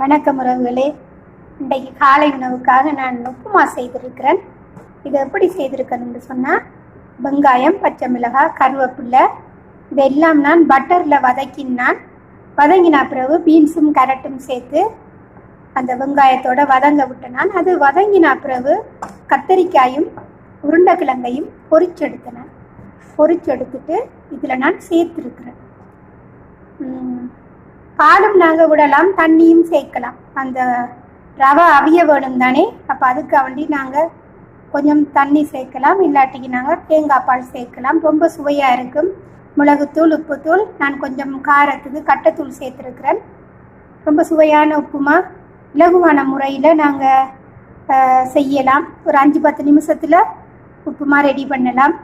வணக்கம் உறவுகளே. இன்றைக்கு காலை உணவுக்காக நான் உப்புமா செய்திருக்கிறேன். இதை எப்படி செய்திருக்கேன்னு சொன்னால், வெங்காயம், பச்சை மிளகாய், கருவேப்பிலை இதெல்லாம் நான் பட்டரில் வதங்கினா பிறகு பீன்ஸும் கேரட்டும் சேர்த்து அந்த வெங்காயத்தோட வதங்க விட்டேன். அது வதங்கினா பிறகு கத்தரிக்காயும் உருண்டைக்கிழங்கையும் பொரிச்செடுத்துட்டு இதில் நான் சேர்த்துருக்கிறேன். பாலும் நாங்கள் விடலாம், தண்ணியும் சேர்க்கலாம். அந்த ரவை அவிய வேணும் தானே, அப்போ அதுக்காக வேண்டி நாங்கள் கொஞ்சம் தண்ணி சேர்க்கலாம், இல்லாட்டிக்கு நாங்கள் தேங்காய் பால் சேர்க்கலாம். ரொம்ப சுவையாக இருக்கும். மிளகுத்தூள், உப்புத்தூள், நான் கொஞ்சம் காரத்துக்கு கட்டைத்தூள் சேர்த்துருக்கிறேன். ரொம்ப சுவையான உப்புமா இலகுவான முறையில் நாங்கள் செய்யலாம். ஒரு 5-10 நிமிஷத்தில் உப்புமா ரெடி பண்ணலாம்.